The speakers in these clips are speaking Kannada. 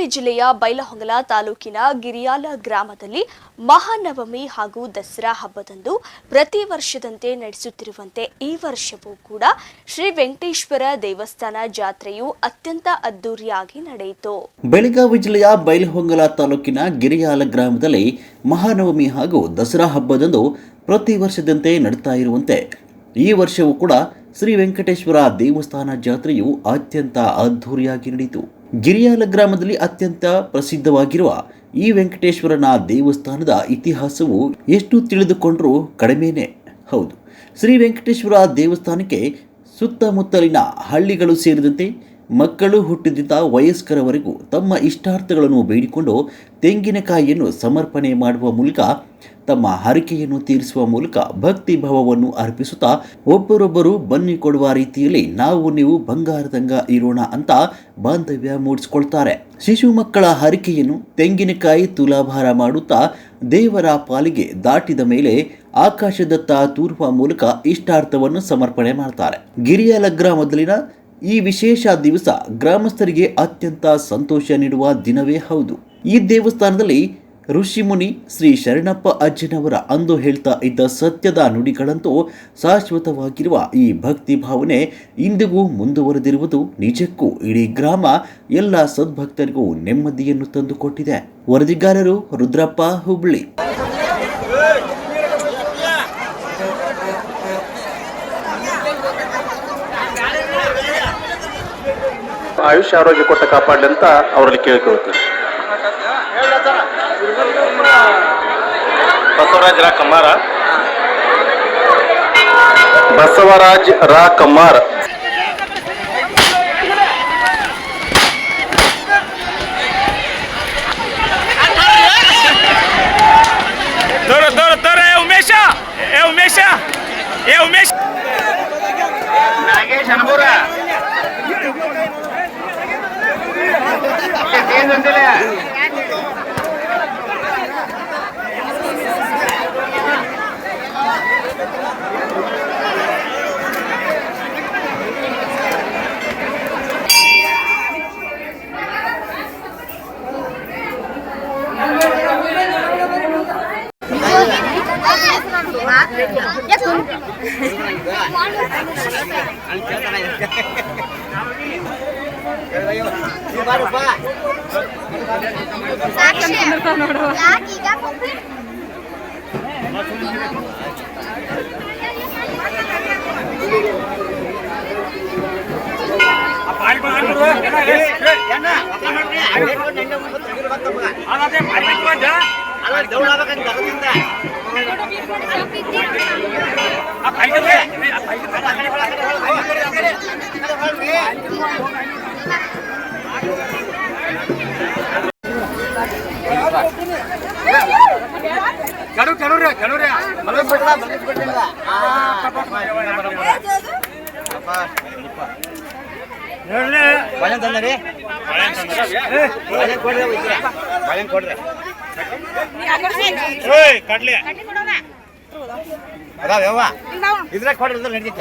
ಬೆಳಗಾವಿ ಜಿಲ್ಲೆಯ ಬೈಲಹೊಂಗಲ ತಾಲೂಕಿನ ಗಿರಿಯಾಲ ಗ್ರಾಮದಲ್ಲಿ ಮಹಾನವಮಿ ಹಾಗೂ ದಸರಾ ಹಬ್ಬದಂದು ಪ್ರತಿ ವರ್ಷದಂತೆ ನಡೆಸುತ್ತಿರುವಂತೆ ಈ ವರ್ಷವೂ ಕೂಡ ಶ್ರೀ ವೆಂಕಟೇಶ್ವರ ದೇವಸ್ಥಾನ ಜಾತ್ರೆಯು ಅತ್ಯಂತ ಅದ್ದೂರಿಯಾಗಿ ನಡೆಯಿತು. ಬೆಳಗಾವಿ ಜಿಲ್ಲೆಯ ಬೈಲಹೊಂಗಲ ತಾಲೂಕಿನ ಗಿರಿಯಾಲ ಗ್ರಾಮದಲ್ಲಿ ಮಹಾನವಮಿ ಹಾಗೂ ದಸರಾ ಹಬ್ಬದಂದು ಪ್ರತಿ ವರ್ಷದಂತೆ ನಡೆಯುತ್ತಾ ಇರುವಂತೆ ಈ ವರ್ಷವೂ ಕೂಡ ಶ್ರೀ ವೆಂಕಟೇಶ್ವರ ದೇವಸ್ಥಾನ ಜಾತ್ರೆಯು ಅತ್ಯಂತ ಅದ್ದೂರಿಯಾಗಿ ನಡೆಯಿತು. ಗಿರಿಯಾಲ ಗ್ರಾಮದಲ್ಲಿ ಅತ್ಯಂತ ಪ್ರಸಿದ್ಧವಾಗಿರುವ ಈ ವೆಂಕಟೇಶ್ವರನ ದೇವಸ್ಥಾನದ ಇತಿಹಾಸವು ಎಷ್ಟು ತಿಳಿದುಕೊಂಡರೂ ಕಡಿಮೆನೇ. ಹೌದು, ಶ್ರೀ ವೆಂಕಟೇಶ್ವರ ದೇವಸ್ಥಾನಕ್ಕೆ ಸುತ್ತಮುತ್ತಲಿನ ಹಳ್ಳಿಗಳು ಸೇರಿದಂತೆ ಮಕ್ಕಳು ಹುಟ್ಟಿದಿಂದ ವಯಸ್ಕರವರೆಗೂ ತಮ್ಮ ಇಷ್ಟಾರ್ಥಗಳನ್ನು ಬೇಡಿಕೊಂಡು ತೆಂಗಿನಕಾಯಿಯನ್ನು ಸಮರ್ಪಣೆ ಮಾಡುವ ಮೂಲಕ ತಮ್ಮ ಹರಕೆಯನ್ನು ತೀರಿಸುವ ಮೂಲಕ ಭಕ್ತಿ ಭಾವವನ್ನು ಅರ್ಪಿಸುತ್ತಾ ಒಬ್ಬರೊಬ್ಬರು ಬನ್ನಿ ಕೊಡುವ ರೀತಿಯಲ್ಲಿ ನಾವು ನೀವು ಬಂಗಾರದಂಗ ಇರೋಣ ಅಂತ ಬಾಂಧವ್ಯ ಮೂಡಿಸಿಕೊಳ್ತಾರೆ. ಶಿಶು ಮಕ್ಕಳ ಹರಕೆಯನ್ನು ತೆಂಗಿನಕಾಯಿ ತುಲಾಭಾರ ಮಾಡುತ್ತಾ ದೇವರ ಪಾಲಿಗೆ ದಾಟಿದ ಮೇಲೆ ಆಕಾಶದತ್ತ ತೂರುವ ಮೂಲಕ ಇಷ್ಟಾರ್ಥವನ್ನು ಸಮರ್ಪಣೆ ಮಾಡ್ತಾರೆ. ಗಿರಿಯಾಲ ಗ್ರಾಮದಲ್ಲಿನ ಈ ವಿಶೇಷ ದಿವಸ ಗ್ರಾಮಸ್ಥರಿಗೆ ಅತ್ಯಂತ ಸಂತೋಷ ನೀಡುವ ದಿನವೇ ಹೌದು. ಈ ದೇವಸ್ಥಾನದಲ್ಲಿ ಋಷಿಮುನಿ ಶ್ರೀ ಶರಣಪ್ಪ ಅಜ್ಜನವರ ಅಂದು ಹೇಳ್ತಾ ಇದ್ದ ಸತ್ಯದ ನುಡಿಗಳಂತೂ ಶಾಶ್ವತವಾಗಿರುವ ಈ ಭಕ್ತಿ ಭಾವನೆ ಇಂದಿಗೂ ಮುಂದುವರೆದಿರುವುದು ನಿಜಕ್ಕೂ ಇಡೀ ಗ್ರಾಮ ಎಲ್ಲ ಸದ್ಭಕ್ತರಿಗೂ ನೆಮ್ಮದಿಯನ್ನು ತಂದುಕೊಟ್ಟಿದೆ. ವರದಿಗಾರರು ರುದ್ರಪ್ಪ, ಹುಬ್ಳಿ. ಆಯುಷ್ಯ ಆರೋಗ್ಯ ಕೊಟ್ಟ ಕಾಪಾಡಲಿ ಅಂತ ಅವರಲ್ಲಿ ಕೇಳಿಕೊಳ್ತೀನಿ. ಬಸವರಾಜ್ ರಾ ಕಮ್ಮಾರ. ನಾಗೇಶ್ ಅನಬೂರ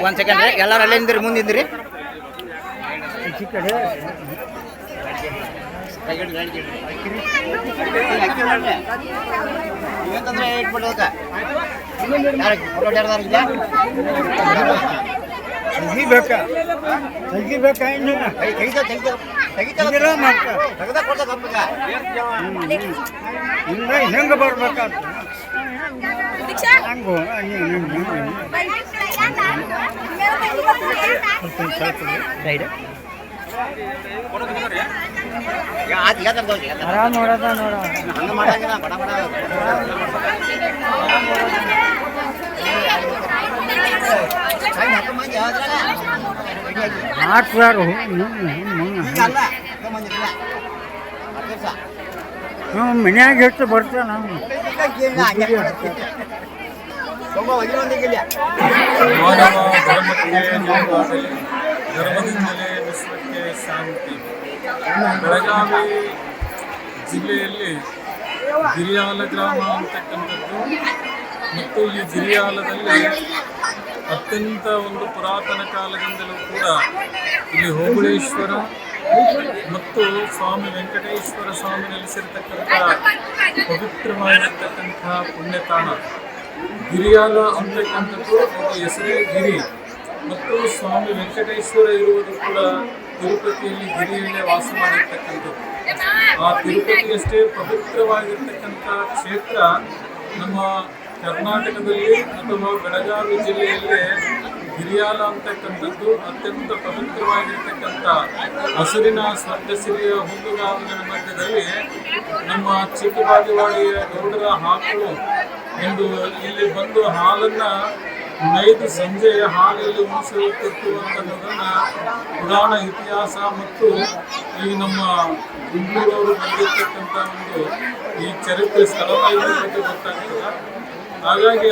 ಒಂದ್ ಸೆಕೆಂಡ್ ಎಲ್ಲಾರು ಅಲ್ಲೇ ನಿಂದ್ರಿ, ಮುಂದಿಂದ್ರಿ. ಏನಂತಂದ್ರೆ ಇಟ್ಬಿಡೋದಕ್ಕ ಬೇಕಾ ತೆಗಿಬೇಕಾ ಹೆಂಗ ಬರ್ಬೇಕಂತ ಹಂಗು ನೋಡದ ನೋಡ ಹಂಗ ಮಾಡಂಗಿಲ್ಲ. ಬಡ ಬಡ ಮನ್ಯಾಗ ಹೆಚ್ಚು ಬರ್ತೇವೆ ನಾವು. ಧರ್ಮದಿಂದಲೇ ವಿಶ್ವಕ್ಕೆ ಶಾಂತಿ. ಬೆಳಗಾವಿ ಜಿಲ್ಲೆಯಲ್ಲಿ ಗಿರಿಯಾಲ ಗ್ರಾಮ ಅಂತಕ್ಕಂಥದ್ದು ಮತ್ತು ಈ ಗಿರಿಯಾಲದಲ್ಲಿ ಅತ್ಯಂತ ಒಂದು ಪುರಾತನ ಕಾಲದಿಂದಲೂ ಕೂಡ ಇಲ್ಲಿ ಹೋಬಳೇಶ್ವರ ಮತ್ತು ಸ್ವಾಮಿ ವೆಂಕಟೇಶ್ವರ ಸ್ವಾಮಿ ನೆಲೆಸಿರ್ತಕ್ಕಂಥ ಪವಿತ್ರವಾಗಿರ್ತಕ್ಕಂಥ ಪುಣ್ಯತಾಣ ಗಿರಿಯಾಲ ಅಂತಕ್ಕಂಥದ್ದು ಒಂದು ಹೆಸರೇ ಗಿರಿ. ಮತ್ತು ಸ್ವಾಮಿ ವೆಂಕಟೇಶ್ವರ ಇರುವುದು ಕೂಡ ತಿರುಪತಿಯಲ್ಲಿ ಗಿರಿಯಲ್ಲೇ ವಾಸ ಮಾಡಿರ್ತಕ್ಕಂಥದ್ದು. ಆ ತಿರುಪತಿಯಷ್ಟೇ ಪವಿತ್ರವಾಗಿರ್ತಕ್ಕಂಥ ಕ್ಷೇತ್ರ ನಮ್ಮ ಕರ್ನಾಟಕದಲ್ಲಿ ಅಥವಾ ಬೆಳಗಾವಿ ಜಿಲ್ಲೆಯಲ್ಲೇ ಗಿರಿಯಾಲ ಅಂತಕ್ಕಂಥದ್ದು ಅತ್ಯಂತ ಪವಿತ್ರವಾಗಿರ್ತಕ್ಕಂಥ ಹಸುರಿನ ಸ್ವರ್ಗಸಿರಿಯ ಹುಲ್ಲುಗಾವಲಿನ ಮಧ್ಯದಲ್ಲಿ ನಮ್ಮ ಚಿಕ್ಕಬಾಗೇವಾಡಿಯ ಗೌಡರ ಆಕಳು ಎಂದು ಇಲ್ಲಿ ಬಂದು ಹಾಲನ್ನು ನೈದು ಸಂಜೆ ಹಾಲಲ್ಲಿ ಉಣಿಸುತ್ತಿತ್ತು ಅನ್ನೋದನ್ನ ಪುರಾಣ ಇತಿಹಾಸ ಮತ್ತು ಈ ನಮ್ಮ ಬೆಂಗಳೂರವರು ಬಂದಿರತಕ್ಕಂಥ ಒಂದು ಈ ಚರಿತ್ರೆ ಸ್ಥಳದ ಬಗ್ಗೆ ಗೊತ್ತಾಗ್ತದೆ. ಹಾಗಾಗಿ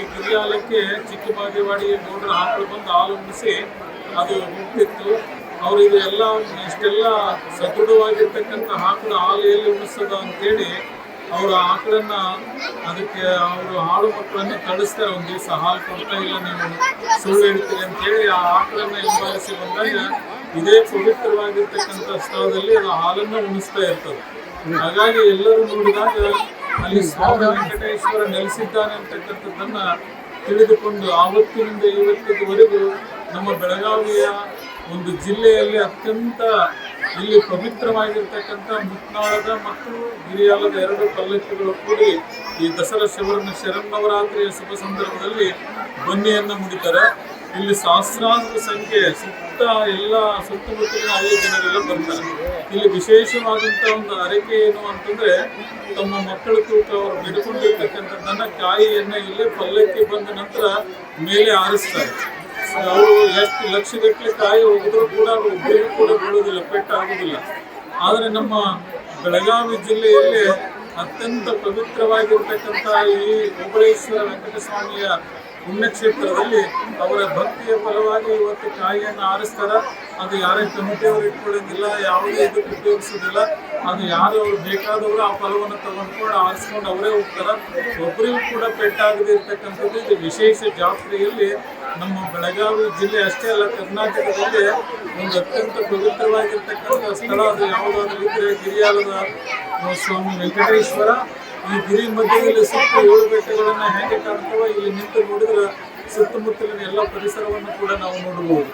ಈ ಗಿರಿಯಾಲಕ್ಕೆ ಚಿಕ್ಕಬಾಗೇವಾಡಿ ಗೌಡರ ಆಕಳು ಬಂದು ಹಾಲು ಉಣಿಸಿ ಅದು ಹುಟ್ಟಿತ್ತು. ಅವರಿಗೆ ಎಲ್ಲ ಇಷ್ಟೆಲ್ಲ ಸದೃಢವಾಗಿರ್ತಕ್ಕಂಥ ಆಕಳು ಹಾಲು ಎಲ್ಲಿ ಉಣಿಸೋದ ಅಂತೇಳಿ ಅವರ ಆಕಳನ್ನ ಅದಕ್ಕೆ ಅವರು ಹಾಳು ಮಕ್ಕಳನ್ನ ತಳಿಸ್ತಾರೆ. ಒಂದು ದಿವಸ ಹಾಲು ಕೊಡ್ತಾ ಇಲ್ಲ, ನೀವು ಸುಳ್ಳು ಹೇಳ್ತೀರಿ ಅಂತೇಳಿ ಆ ಆಕಳನ್ನ ಹಿಂಬಾಲಿಸಿ ಬಂದಾಗ ಇದೇ ಪವಿತ್ರವಾಗಿರ್ತಕ್ಕಂಥ ಸ್ಥಳದಲ್ಲಿ ಅದು ಹಾಲನ್ನು ಉಣಿಸ್ತಾ ಇರ್ತದೆ. ಹಾಗಾಗಿ ಎಲ್ಲರೂ ನೋಡಿದಾಗ ಅಲ್ಲಿ ಸ್ವಾಮಿ ವೆಂಕಟೇಶ್ವರ ನೆಲೆಸಿದ್ದಾನೆ ಅಂತಕ್ಕಂಥದ್ದನ್ನ ತಿಳಿದುಕೊಂಡು ಆವತ್ತಿನಿಂದ ಇವತ್ತಿನವರೆಗೂ ನಮ್ಮ ಬೆಳಗಾವಿಯ ಒಂದು ಜಿಲ್ಲೆಯಲ್ಲಿ ಅತ್ಯಂತ ಇಲ್ಲಿ ಪವಿತ್ರವಾಗಿರ್ತಕ್ಕಂಥ ಮುತ್ನಾಳದ ಮತ್ತು ಗಿರಿಯಾಲದ ಎರಡು ಪಲ್ಲಕ್ಕಿಗಳು ಕೂಡಿ ಈ ದಸರಾ ಶರನ್ನವರಾತ್ರಿಯ ಶುಭ ಸಂದರ್ಭದಲ್ಲಿ ಬನ್ನಿಯನ್ನು ಮುಡಿತಾರೆ. ಇಲ್ಲಿ ಸಹಸ್ರಾರು ಸಂಖ್ಯೆ ಎಲ್ಲ ಸುತ್ತಮುತ್ತಲಿನ ಹಳ್ಳಿ ಜನರೆಲ್ಲ ಬರ್ತಾರೆ. ಇಲ್ಲಿ ವಿಶೇಷವಾದಂಥ ಒಂದು ಹರಕೆ ಏನು ಅಂತಂದ್ರೆ ತಮ್ಮ ಮಕ್ಕಳ ತೂಕ ಅವರು ಬಿಡ್ಕೊಂಡಿರ್ತಕ್ಕಂಥದ್ದನ್ನ ಕಾಯಿಯನ್ನು ಇಲ್ಲಿ ಪಲ್ಲಕ್ಕಿ ಬಂದ ನಂತರ ಮೇಲೆ ಆರಿಸ್ತಾರೆ. ಅವರು ಎಷ್ಟು ಲಕ್ಷಗಟ್ಟಲೆ ಕಾಯಿ ಹೋಗಿದ್ರು ಕೂಡ ಒಬ್ಬರಿಗೂ ಕೂಡ ಬೀಳುವುದಿಲ್ಲ, ಪೆಟ್ಟಾಗುವುದಿಲ್ಲ. ಆದರೆ ನಮ್ಮ ಬೆಳಗಾವಿ ಜಿಲ್ಲೆಯಲ್ಲಿ ಅತ್ಯಂತ ಪವಿತ್ರವಾಗಿರ್ತಕ್ಕಂಥ ಈ ಓಬಳೇಶ್ವರ ವೆಂಕಟಸ್ವಾಮಿಯ ಪುಣ್ಯಕ್ಷೇತ್ರದಲ್ಲಿ ಅವರ ಭಕ್ತಿಯ ಫಲವಾಗಿ ಇವತ್ತು ಕಾಯಿಯನ್ನು ಆರಿಸ್ತಾರೆ. ಅದು ಯಾರೇ ಕಮಿಟಿಯವರು ಇಟ್ಕೊಳ್ಳೋದಿಲ್ಲ, ಯಾವುದೇ ಇದಕ್ಕೆ ಉಪಯೋಗಿಸೋದಿಲ್ಲ. ಅದು ಯಾರು ಅವ್ರು ಬೇಕಾದವರು ಆ ಫಲವನ್ನು ತಗೊಂಡ್ಕೊಂಡು ಆರಿಸ್ಕೊಂಡು ಅವರೇ ಹೋಗ್ತಾರೆ. ಒಬ್ಬರಿಗೂ ಕೂಡ ಪೆಟ್ಟಾಗದೇ ಇರ್ತಕ್ಕಂಥದ್ದು ಇದು ವಿಶೇಷ ಜಾತ್ರೆಯಲ್ಲಿ ನಮ್ಮ ಬೆಳಗಾವಿ ಜಿಲ್ಲೆ ಅಷ್ಟೇ ಅಲ್ಲ, ಕರ್ನಾಟಕದಲ್ಲಿ ಒಂದು ಅತ್ಯಂತ ಪವಿತ್ರವಾಗಿರ್ತಕ್ಕಂಥ ಸ್ಥಳ ಅದು ಯಾವುದಾದ್ರೂ ಇದ್ದರೆ ಗಿರಿಯಾಲದ ಸ್ವಾಮಿ ವೆಂಕಟೇಶ್ವರ. ಈ ಗಿರಿ ಮಧ್ಯದಲ್ಲಿ ಸುತ್ತ 7 ಬೆಟ್ಟಗಳನ್ನು ಹೇಗೆ ಕಾಣ್ತವೆ ಇಲ್ಲಿ ನಿಂತು ನೋಡಿದ್ರೆ ಸುತ್ತಮುತ್ತಲಿನ ಎಲ್ಲ ಪರಿಸರವನ್ನು ಕೂಡ ನಾವು ನೋಡಬಹುದು.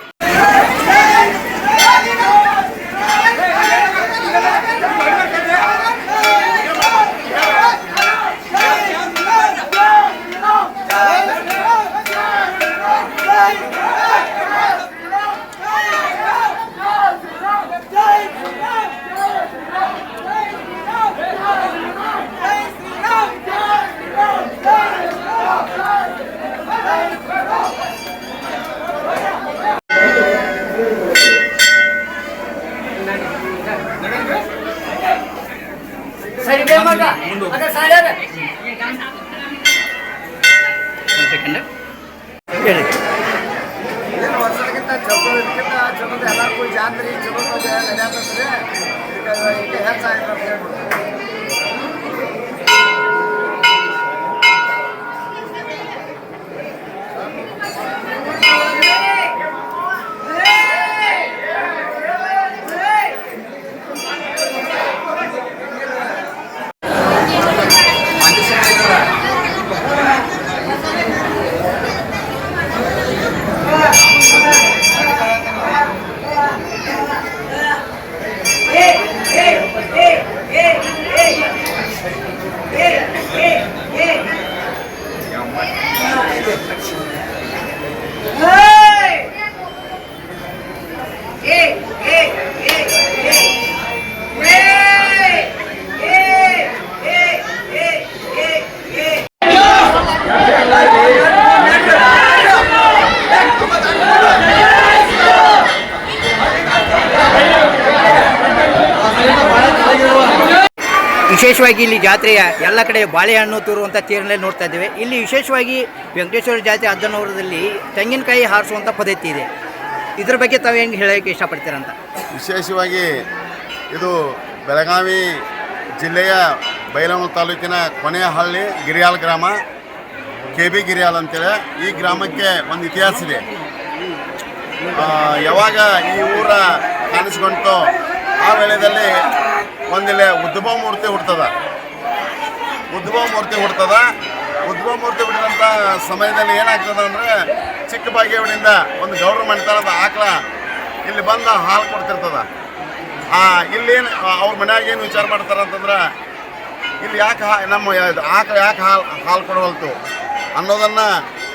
ವರ್ಷಕ್ಕಿಂತ ಚಲೋ ಎಲ್ಲರಿಗೂ ಜಾತ್ರೆ ಚಲೋ ನಡೆಯತ್ತಂದ್ರೆ ಈಗ ಹೆಚ್ಚಾಗಿಲ್ಲ ಅಂತ ಹೇಳ್ಬಿಡ್ತಾರೆ. ವಿಶೇಷವಾಗಿ ಇಲ್ಲಿ ಜಾತ್ರೆಯ ಎಲ್ಲ ಕಡೆ ಬಾಳೆಹಣ್ಣು ತೂರುವಂಥ ತೀರಲ್ಲೇ ನೋಡ್ತಾ ಇದ್ದೇವೆ. ಇಲ್ಲಿ ವಿಶೇಷವಾಗಿ ವೆಂಕಟೇಶ್ವರ ಜಾತ್ರೆ ಅಜ್ಜನವರದಲ್ಲಿ ತೆಂಗಿನಕಾಯಿ ಹಾರಿಸುವಂಥ ಪದ್ಧತಿ ಇದೆ. ಇದ್ರ ಬಗ್ಗೆ ತಾವು ಹೆಂಗೆ ಹೇಳೋಕ್ಕೆ ಇಷ್ಟಪಡ್ತೀರಂತ? ವಿಶೇಷವಾಗಿ ಇದು ಬೆಳಗಾವಿ ಜಿಲ್ಲೆಯ ಬೈಲಹೊಂಗಲ ತಾಲೂಕಿನ ಕೊನೆಯ ಹಳ್ಳಿ ಗಿರಿಯಾಲ್ ಗ್ರಾಮ, KB ಗಿರಿಯಾಲ್ ಅಂತೇಳಿ. ಈ ಗ್ರಾಮಕ್ಕೆ ಒಂದು ಇತಿಹಾಸ ಇದೆ. ಯಾವಾಗ ಈ ಊರ ಕಾಣಿಸ್ಕೊಂತು ಆ ವೇಳೆಯಲ್ಲಿ ಒಂದಿಲ್ಲಿ ಉದ್ಭವ ಮೂರ್ತಿ ಹುಡ್ತದ. ಉದ್ಭವ ಮೂರ್ತಿ ಹುಟ್ಟಿದಂಥ ಸಮಯದಲ್ಲಿ ಏನಾಗ್ತದೆ ಅಂದರೆ ಚಿಕ್ಕ ಬಾಗೇವಾಡಿಯಿಂದ ಒಂದು ಗೌಡ್ರ ಮನೆತನದ ಆಕಳ ಇಲ್ಲಿ ಬಂದು ಹಾಲು ಕೊಡ್ತಿರ್ತದ. ಇಲ್ಲೇನು ಅವ್ರ ಮನ್ಯಾಗ ಏನು ವಿಚಾರ ಮಾಡ್ತಾರೆ ಅಂತಂದ್ರೆ ಇಲ್ಲಿ ಯಾಕೆ ನಮ್ಮ ಆಕಳ ಯಾಕೆ ಹಾಲು ಕೊಡವಲ್ತು ಅನ್ನೋದನ್ನು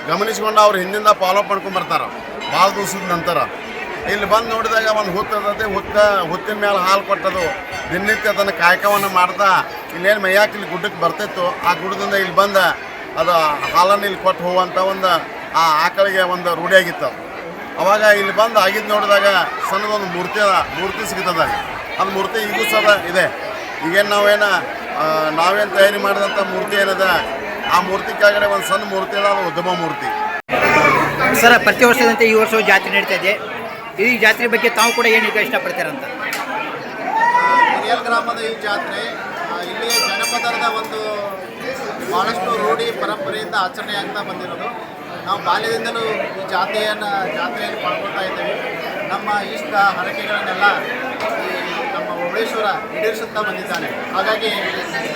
ಗಮನಿಸ್ಕೊಂಡು ಅವ್ರು ಹಿಂದಿಂದ ಫಾಲೋಅಪ್ ಮಾಡ್ಕೊಂಬರ್ತಾರೆ. ಭಾಳ ದಿವಸದ ನಂತರ ಇಲ್ಲಿ ಬಂದು ನೋಡಿದಾಗ ಒಂದು ಹುತ್ತದ ಹುತ್ತಿನ ಮೇಲೆ ಹಾಲು ಕೊಟ್ಟದು ದಿನನಿತ್ಯ ಅದನ್ನು ಕಾಯಕವನ್ನು ಮಾಡ್ತಾ ಇಲ್ಲೇನು ಮೈಯಾಕೆ ಇಲ್ಲಿ ಗುಡ್ಡಕ್ಕೆ ಬರ್ತಿತ್ತು ಆ ಗುಡ್ಡದಿಂದ ಇಲ್ಲಿ ಬಂದು ಅದು ಹಾಲನ್ನು ಇಲ್ಲಿ ಕೊಟ್ಟು ಹೋಗುವಂಥ ಒಂದು ಆ ಆಕಳಿಗೆ ಒಂದು ರೂಢಿಯಾಗಿತ್ತು. ಅವಾಗ ಇಲ್ಲಿ ಬಂದು ಆಗಿದ್ದು ನೋಡಿದಾಗ ಸಣ್ಣದೊಂದು ಮೂರ್ತಿ ಸಿಗ್ತದೆ. ಅದು ಮೂರ್ತಿ ಈಗೂ ಸಹ ಇದೆ. ಈಗೇನು ನಾವೇನು ತಯಾರಿ ಮಾಡಿದಂಥ ಮೂರ್ತಿ ಏನಿದೆ ಆ ಮೂರ್ತಿ ಕೆಳಗಡೆ ಒಂದು ಸಣ್ಣ ಮೂರ್ತಿ ಇದೆ, ಅದು ಉದ್ಯಮ ಮೂರ್ತಿ. ಸರ್, ಪ್ರತಿ ವರ್ಷದಂತೆ ಈ ವರ್ಷವೂ ಜಾತ್ರೆ ನಡೀತಾ ಇದೆ. ಈ ಜಾತ್ರೆ ಬಗ್ಗೆ ತಾವು ಕೂಡ ಏನು ಇಷ್ಟಪಡ್ತೀರಂತ? ಗಿರಿಯಾಲ್ ಗ್ರಾಮದ ಈ ಜಾತ್ರೆ ಇಲ್ಲಿಯ ಜನಪದರದ ಒಂದು ಭಾಳಷ್ಟು ರೂಢಿ ಪರಂಪರೆಯಿಂದ ಆಚರಣೆ ಆಗ್ತಾ ಬಂದಿರೋದು. ನಾವು ಬಾಲ್ಯದಿಂದಲೂ ಈ ಜಾತ್ರೆಯನ್ನು ಪಾಲ್ಗೊಳ್ತಾ ಇದ್ದೇವೆ. ನಮ್ಮ ಇಷ್ಟ ಹರಕೆಗಳನ್ನೆಲ್ಲ ಈ ನಮ್ಮ ಒಬಳೇಶ್ವರ ಈಡೇರಿಸುತ್ತಾ ಬಂದಿದ್ದಾನೆ. ಹಾಗಾಗಿ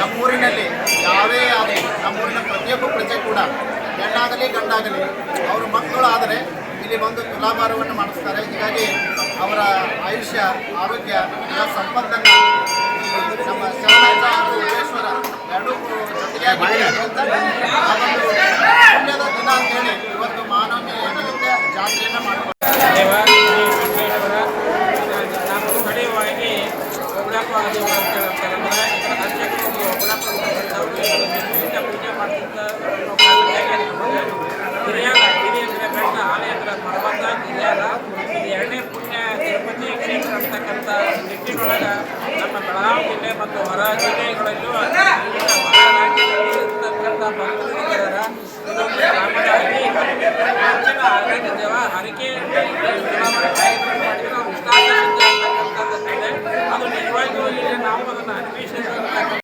ನಮ್ಮೂರಿನಲ್ಲಿ ಯಾವೇ ಆಗಲಿ ನಮ್ಮೂರಿನ ಪ್ರತಿಯೊಬ್ಬ ಪ್ರಜೆ ಕೂಡ ಹೆಣ್ಣಾಗಲಿ ಗಂಡಾಗಲಿ ಅವರ ಮಕ್ಕಳು ಆದರೆ ಇಲ್ಲಿ ಬಂದು ತುಲಾಭಾರವನ್ನು ಮಾಡಿಸ್ತಾರೆ. ಹೀಗಾಗಿ ಅವರ ಆಯುಷ್ಯ, ಆರೋಗ್ಯ, ಸಂಪತ್ತನ್ನು ನಮ್ಮ ಶರಣಾಚಾರ್ಯ ಹಾಗೂ ಯೋಗೇಶ್ವರ ಎರಡೂ ಜೊತೆಗೆ ಪುಣ್ಯದ ದಿನ ಅಂತೇಳಿ ಇವತ್ತು ಮಾನವೀಯ ನಿಮಿತ್ತ ಜಾತ್ರೆಯನ್ನು ಮಾಡಿಕೊಡ್ತಾರೆ. ಸ್ಥಳೀಯವಾಗಿ ಒಬ್ಬಳಪ್ಪ ಪೂಜೆ ಮಾಡ್ತಿದ್ದ ಬೆಟ್ಟ ಆಲಯದ ಪರ್ವತ ಗಿರಿಯಾಲ ಇದು ಎರಡನೇ ಪುಣ್ಯ ತಿರುಪತಿ ಕ್ಷೇತ್ರ ಅಂತಕ್ಕಂಥ ನಿಟ್ಟಿನೊಳಗೆ ನಮ್ಮ ಬೆಳಗಾವಿ ಜಿಲ್ಲೆ ಮತ್ತು ಹೊರ ಜಿಲ್ಲೆಗಳಲ್ಲೂ ಹೊರ ರಾಜ್ಯದಲ್ಲಿ ಇರ್ತಕ್ಕಂಥ ಭಕ್ತರಿದ್ದಾರೆ. ಇದೊಂದು ಗ್ರಾಮದಲ್ಲಿ ಹೆಚ್ಚಿನ ಆರಾಧ್ಯ ಹರಕೆ ಮಾಡಿದ್ರೆ ಅವ್ರು ಇಷ್ಟಾರ್ಥಸಿದ್ಧ ಅಂತಕ್ಕಂಥದ್ದಿದೆ. ಅದು ನಿಜವಾಗಿಯೂ ಇಲ್ಲಿ ನಾವು ಅದನ್ನು ಅನ್ವೇಷಿಸತಕ್ಕಂಥ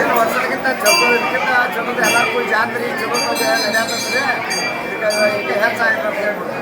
ಏನು ವರ್ಷಕ್ಕಿಂತ ಚಲೋದು ಎಲ್ಲರಿಗೂ ಜಾನ್ರಿ ಚಲೋ ನಡೆಯತ್ತಂದ್ರೆ ಇದಕ್ಕೆ ಹೆಚ್ಚಾಗಿತ್ತು ಅಂತ ಹೇಳ್ಬೋದು.